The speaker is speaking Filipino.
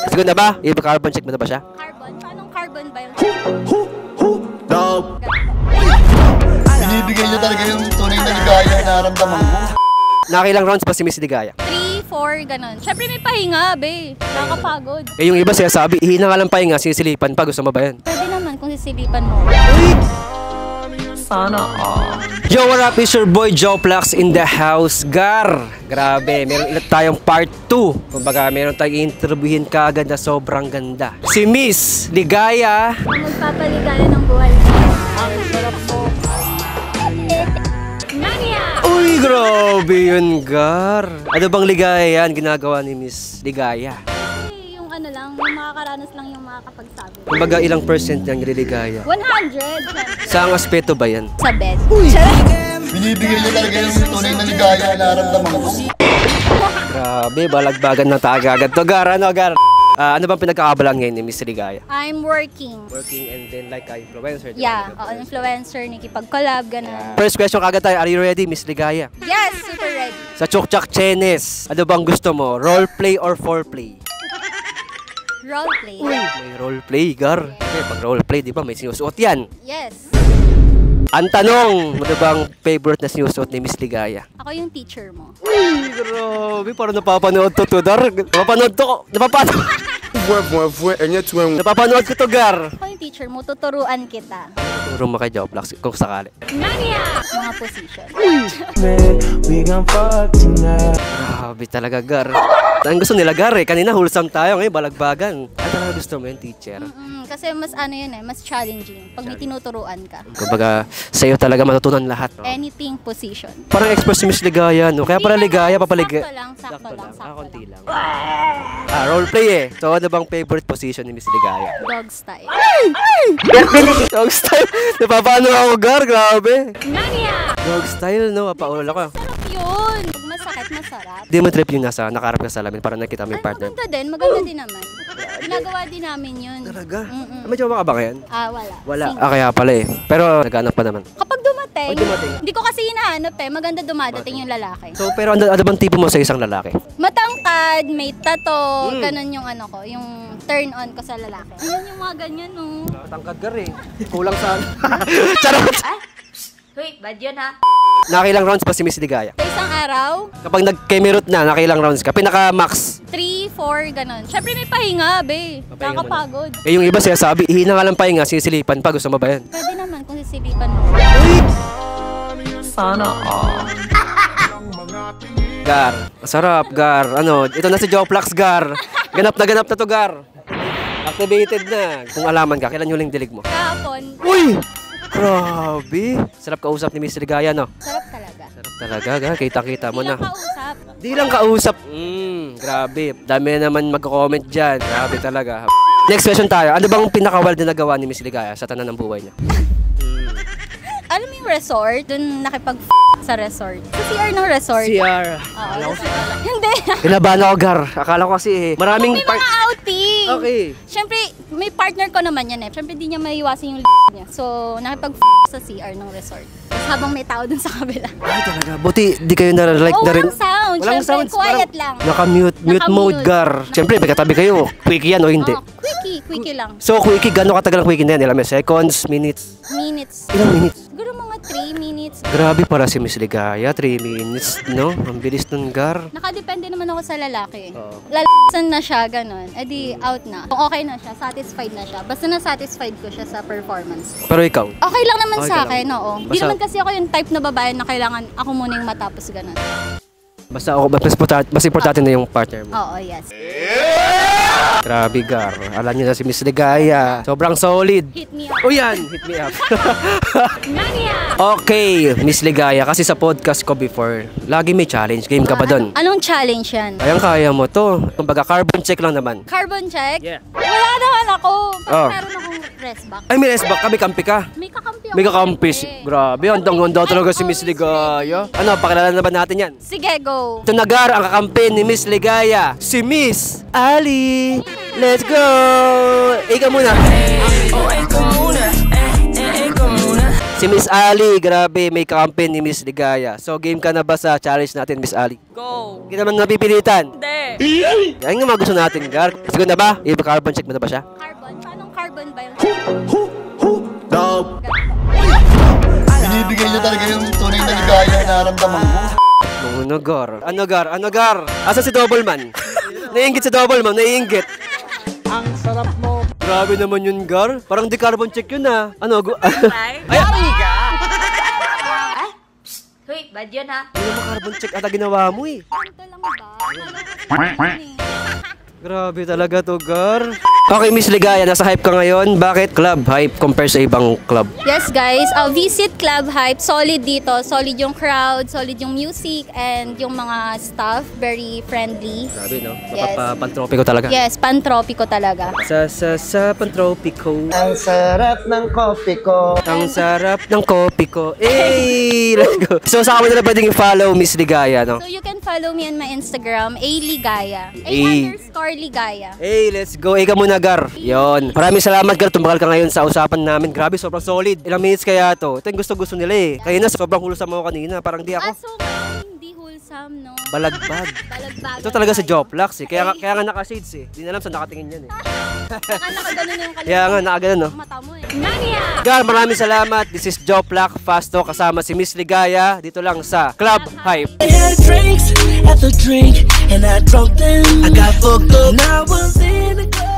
Siguro na ba? I-carbon check mo na ba siya? Carbon? Paanong carbon ba yun? Binibigay niyo talaga yung tunay na ligaya na naramdaman ko. Nakilang rounds pa si Miss Ligaya? 3, 4, ganun. Syempre may pahinga, be. Nakakapagod. Eh yung iba siya sabi, ihina nga lang pahinga, sisilipan pa. Gusto mo ba yan? Pwede naman kung sisilipan mo. Sana all. Yo, what up? It's your boy Joe Plax in the house. Gar! Grabe, meron ulit tayong part 2. Kumbaga, meron tayong interviewin kaagad na sobrang ganda. Si Miss Ligaya. Magpapaligaya ng buhay. Ang sarap po. Mania! Uy, grabe yun, Gar. Ano bang ligaya yan ginagawa ni Miss Ligaya? Yung ano lang, yung makakaranas lang yung makakapagsabi. Kumbaga, ilang percent yan nililigaya? 100! Saang aspeto ba yan? Sa bed. Binibigay niyo talaga yung tunay na ligaya na naramdaman ko. Grabe, balagbagan na tagagad to, Gar. Ano, Gar? Ano bang pinagkakabalan ngayon ni Miss Ligaya? I'm working. Working and then like a influencer. Yeah, influencer, nakipag-collab, gano'n. First question kagad tayo. Are you ready, Miss Ligaya? Yes, super ready. Sa Chukchak Chenes, ano bang gusto mo? Roleplay or foreplay? Roleplay. May roleplay, Gar. Okay, pag roleplay, di ba, may sinusuot yan. Yes. Ang tanong, ano bang favorite na sinusuot ni Miss Ligaya? Ako yung teacher mo. Uy, grabe, parang napapanood to, Gar. Napapanood to, napapanood ko to, Gar. Ako yung teacher mo, tuturuan kita. Turo mo kay Joe Plax, kung sakali. Mania! Mga position. Grabe talaga, Gar. Ang gusto nila, Gar, eh. Kanina wholesome tayo, ngayon balagbagan. Ano talaga gusto mo yung teacher? Kasi mas ano yun eh, mas challenging pag may tinuturuan ka. Kumbaga, sa'yo talaga matutunan lahat. No? Anything position. Parang expert si Miss Ligaya, no? Kaya para Ligaya, papaligaya. Sakto lang. Konti lang. Roleplay eh. So, ano bang favorite position ni Miss Ligaya? Dog style. Dog style? Napapano ako, Gar? Grabe. Mania! Dog style, no? Papaulala ko. Sarap yun! Pag masakit, masarap. Di mo trip yung nasa nakaharap ka sa salamin para nakita mo yung partner. Maganda din naman. Ginagawa din namin yun. Talaga? Medyo makaba ka yan? Wala. Wala. Single. Kaya pala eh. Pero naghanap pa naman. Kapag dumating, dumating. hindi ko kasi hinahanap eh. Maganda dumadating yung lalaki. So, pero ano bang tipo mo sa isang lalaki? Matangkad, may tato, ganun yung ano ko, yung turn on ko sa lalaki. Ayun yung mga ganyan, no? Tangkad, Gar eh. Kulang saan. Charot! Hoy, bad yun ha? Nakilang rounds pa si Miss Ligaya? Sa isang araw, Kapag nag-kemirot na, nakilang rounds ka? Pinaka-max? 3, 4, ganun. Syempre may pahinga, be. Nakakapagod. Eh yung iba siya sabi, ihina nga lang pahinga, sisilipan pa. Gusto mo ba yan? Pwede naman kung sisilipan mo. Sana all. Gar, masarap, Gar. Ano, ito na si Joe Plax, Gar. Ganap na to, Gar. Activated na. Kung alaman ka, kailan yung huling dilig mo? Kahapon, Uy! Grabe. Sarap kausap ni Miss Ligaya, no? sarap talaga. Sarap talaga, Gar. Kita-kita mo Hindi na. lang kausap. Di lang kausap. Grabe. Dami naman magko-comment dyan. Grabe talaga. Next question tayo. Ano bang pinaka-wild na nagawa ni Miss Ligaya sa tanan ng buhay niya? Alam mo yung resort? Doon nakipag sa resort. Sa CR ng resort. CR. Oo, hindi. Kinabahan ako, Gar. Akala ko kasi maraming May mga outing. Okay. Siyempre, may partner ko naman yan eh. Siyempre, di niya maiwasan yung niya. So, nakipag sa CR ng resort. Tapos habang may tao dun sa kabila. Ay, talaga. Buti di kayo na-like na rin. Walang sound. Walang Siyempre, sounds, quiet parang lang. Naka-mute mode, Gar. Siyempre, may katabi kayo. Quickie yan o hindi? Quickie lang. So, quickie, gano'ng katagal ang quickie na yan? Ilang seconds, minutes? Minutes. Ilang minutes? Siguro mga 3 minutes. Grabe para si Miss Ligaya, 3 minutes, no? Ang bilis nun, Gar. Nakadepende naman ako sa lalaki. Oo. Lalasan na siya, ganun. E di, out na. Kung okay na siya, satisfied na siya. Basta na-satisfied ko siya sa performance. Pero ikaw? Okay lang naman Okay sa lang. akin, oo. Hindi Basta- naman kasi ako yung type na babae na kailangan ako muna yung matapos, ganun. Basta ako, mas importante na yung partner mo. Oo, yes. Grabe, Gar. Alam niyo na si Miss Ligaya. Sobrang solid. Hit me up. O yan, hit me up. Mania! Okay, Miss Ligaya, kasi sa podcast ko before, lagi may challenge. Game ka ba doon? Anong challenge yan? Kaya mo to. Kumbaga, carbon check lang naman. Carbon check? Yeah. Wala naman ako. Pero Oh. meron akong rest back. Ay, may resback ka, may kampi ka. May kakampi ako. May kakampi. syempre. Grabe, handang-handa talaga si Miss always Ligaya. Ano, pakilala na ba natin yan? Sige, go. Ito na, Gar, ang kakampi ni Miss Ligaya, si Miss Ali. Let's go! Ikaw muna. Si Miss Ali, grabe, may campaign ni Miss Ligaya. So, game ka na ba sa challenge natin, Miss Ali? Go! Hindi naman napipilitan. Hindi! Yan nga mga gusto natin, Gar. Siguro na ba? I-carbon check mo na ba siya? Carbon? Paanong carbon ba yun? Binibigay niyo talaga yung tunay na ligaya na naramdaman mo. Ano, Gar? Ano, Gar? Ano, Gar? Asa si Doubleman? Naiingit si Doubleman, naiingit. Ang sarap mo. Grabe naman yun, Gar. Parang di carbon check yun, ah. Ano, Ay! Ay, ka! Hoy, bad yun ha? Hindi naman carbon check ata ginawa mo, eh. Ganito lang ba? Grabe talaga to, Gar. Okay, Miss Ligaya, nasa Hype ka ngayon. Bakit Club Hype compare sa ibang club? Yes guys, visit Club Hype. Solid dito. Solid yung crowd, solid yung music, and yung mga staff. Very friendly. Grabe, no? Yes. Pantropiko talaga. Yes, pantropiko talaga. Sa pantropiko. Ang sarap ng coffee ko. Ang sarap ng kopi ko. Hey! Let's go. So, saan kami nila pwedeng i-follow, Miss Ligaya, no? So you can follow me on my Instagram, @ligaya. _ligaya. Hey, let's go. Ika muna, Gar. Yon. Maraming salamat, Gar. Tumagal ka ngayon sa usapan namin. Grabe, sobrang solid. Ilang minutes kaya to? Ito yung gusto-gusto nila eh. Kaya na, sobrang wholesome ako kanina. Parang di ako So hindi wholesome, no? balagbag. Balagbag. Ito talaga si Joplax eh. Kaya nga naka-shades eh. Di na alam saan nakatingin yan eh. Baka nakaganon yung kalimutan. Kaya nga, nakaganon no. Mata mo eh. Mania! Gar, maraming salamat. This is Joplax Fasto kasama si Miss Ligaya. Dito lang sa Club Hype. Had drinks after drink, and I drunk them. I got fucked up. And I was in the club.